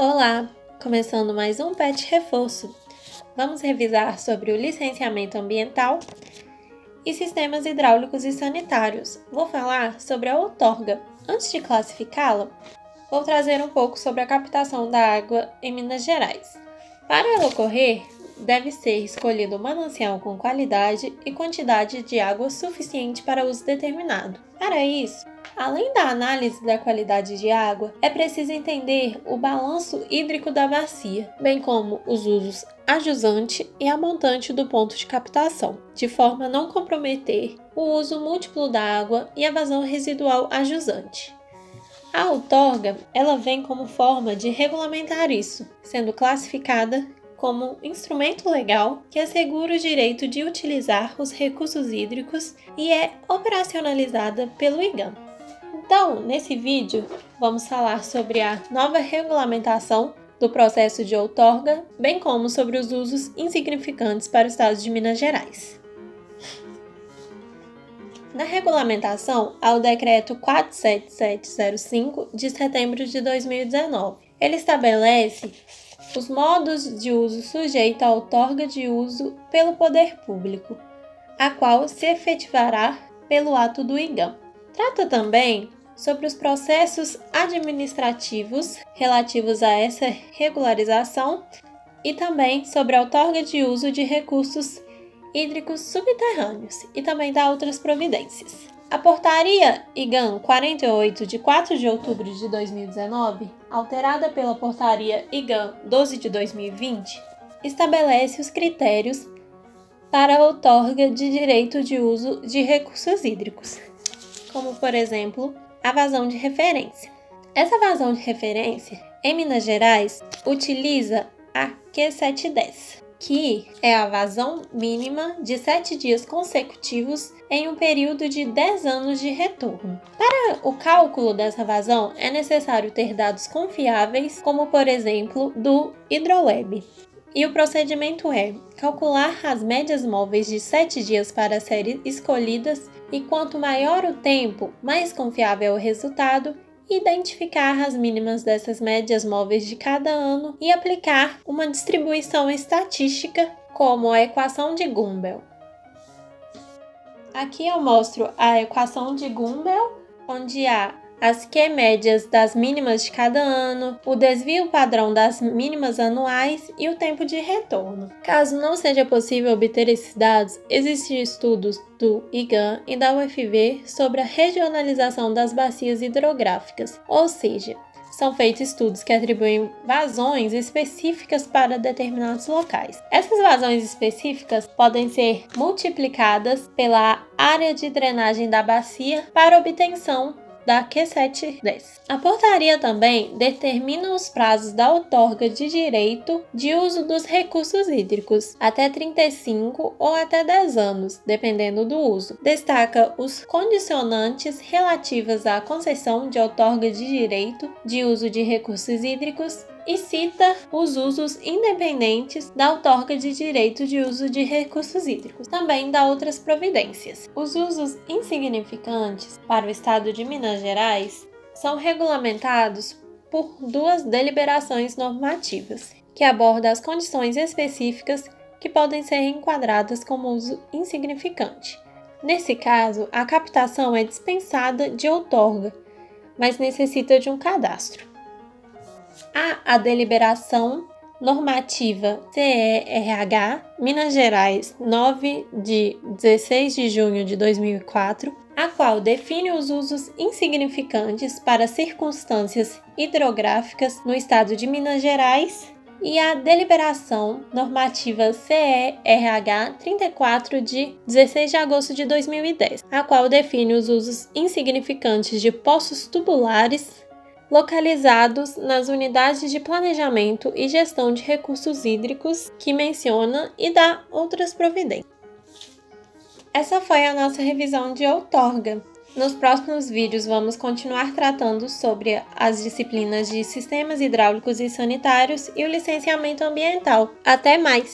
Olá! Começando mais um PET Reforço. Vamos revisar sobre o licenciamento ambiental e sistemas hidráulicos e sanitários. Vou falar sobre a outorga. Antes de classificá-la, vou trazer um pouco sobre a captação da água em Minas Gerais. Para ela ocorrer, deve ser escolhido um manancial com qualidade e quantidade de água suficiente para uso determinado. Para isso, além da análise da qualidade de água, é preciso entender o balanço hídrico da bacia, bem como os usos ajusante e amontante do ponto de captação, de forma a não comprometer o uso múltiplo da água e a vazão residual ajusante. A outorga, ela vem como forma de regulamentar isso, sendo classificada como instrumento legal que assegura o direito de utilizar os recursos hídricos e é operacionalizada pelo IGAM. Então, nesse vídeo, vamos falar sobre a nova regulamentação do processo de outorga, bem como sobre os usos insignificantes para o estado de Minas Gerais. Na regulamentação, há o Decreto 47705 de setembro de 2019. Ele estabelece os modos de uso sujeitos à outorga de uso pelo poder público, a qual se efetivará pelo ato do IGAM. Trata também sobre os processos administrativos relativos a essa regularização e também sobre a outorga de uso de recursos hídricos subterrâneos e também dá outras providências. A Portaria IGAM 48, de 4 de outubro de 2019, alterada pela Portaria IGAM 12 de 2020, estabelece os critérios para a outorga de direito de uso de recursos hídricos, como, por exemplo, a vazão de referência. Essa vazão de referência, em Minas Gerais, utiliza a Q710, que é a vazão mínima de 7 dias consecutivos em um período de 10 anos de retorno. Para o cálculo dessa vazão, é necessário ter dados confiáveis, como por exemplo do Hidrolab. E o procedimento é calcular as médias móveis de 7 dias para serem escolhidas e quanto maior o tempo, mais confiável é o resultado, identificar as mínimas dessas médias móveis de cada ano e aplicar uma distribuição estatística como a equação de Gumbel. Aqui eu mostro a equação de Gumbel, onde há as Q-médias das mínimas de cada ano, o desvio padrão das mínimas anuais e o tempo de retorno. Caso não seja possível obter esses dados, existem estudos do IGAM e da UFV sobre a regionalização das bacias hidrográficas, ou seja, são feitos estudos que atribuem vazões específicas para determinados locais. Essas vazões específicas podem ser multiplicadas pela área de drenagem da bacia para obtenção da Q710. A portaria também determina os prazos da outorga de direito de uso dos recursos hídricos, até 35 ou até 10 anos, dependendo do uso. Destaca os condicionantes relativos à concessão de outorga de direito de uso de recursos hídricos e cita os usos independentes da outorga de direito de uso de recursos hídricos. Também dá outras providências. Os usos insignificantes para o estado de Minas Gerais são regulamentados por duas deliberações normativas, que abordam as condições específicas que podem ser enquadradas como uso insignificante. Nesse caso, a captação é dispensada de outorga, mas necessita de um cadastro. Há a deliberação normativa CERH, Minas Gerais, 9 de 16 de junho de 2004, a qual define os usos insignificantes para circunstâncias hidrográficas no estado de Minas Gerais, e a deliberação normativa CERH 34 de 16 de agosto de 2010, a qual define os usos insignificantes de poços tubulares localizados nas unidades de planejamento e gestão de recursos hídricos que menciona e dá outras providências. Essa foi a nossa revisão de outorga. Nos próximos vídeos vamos continuar tratando sobre as disciplinas de sistemas hidráulicos e sanitários e o licenciamento ambiental. Até mais!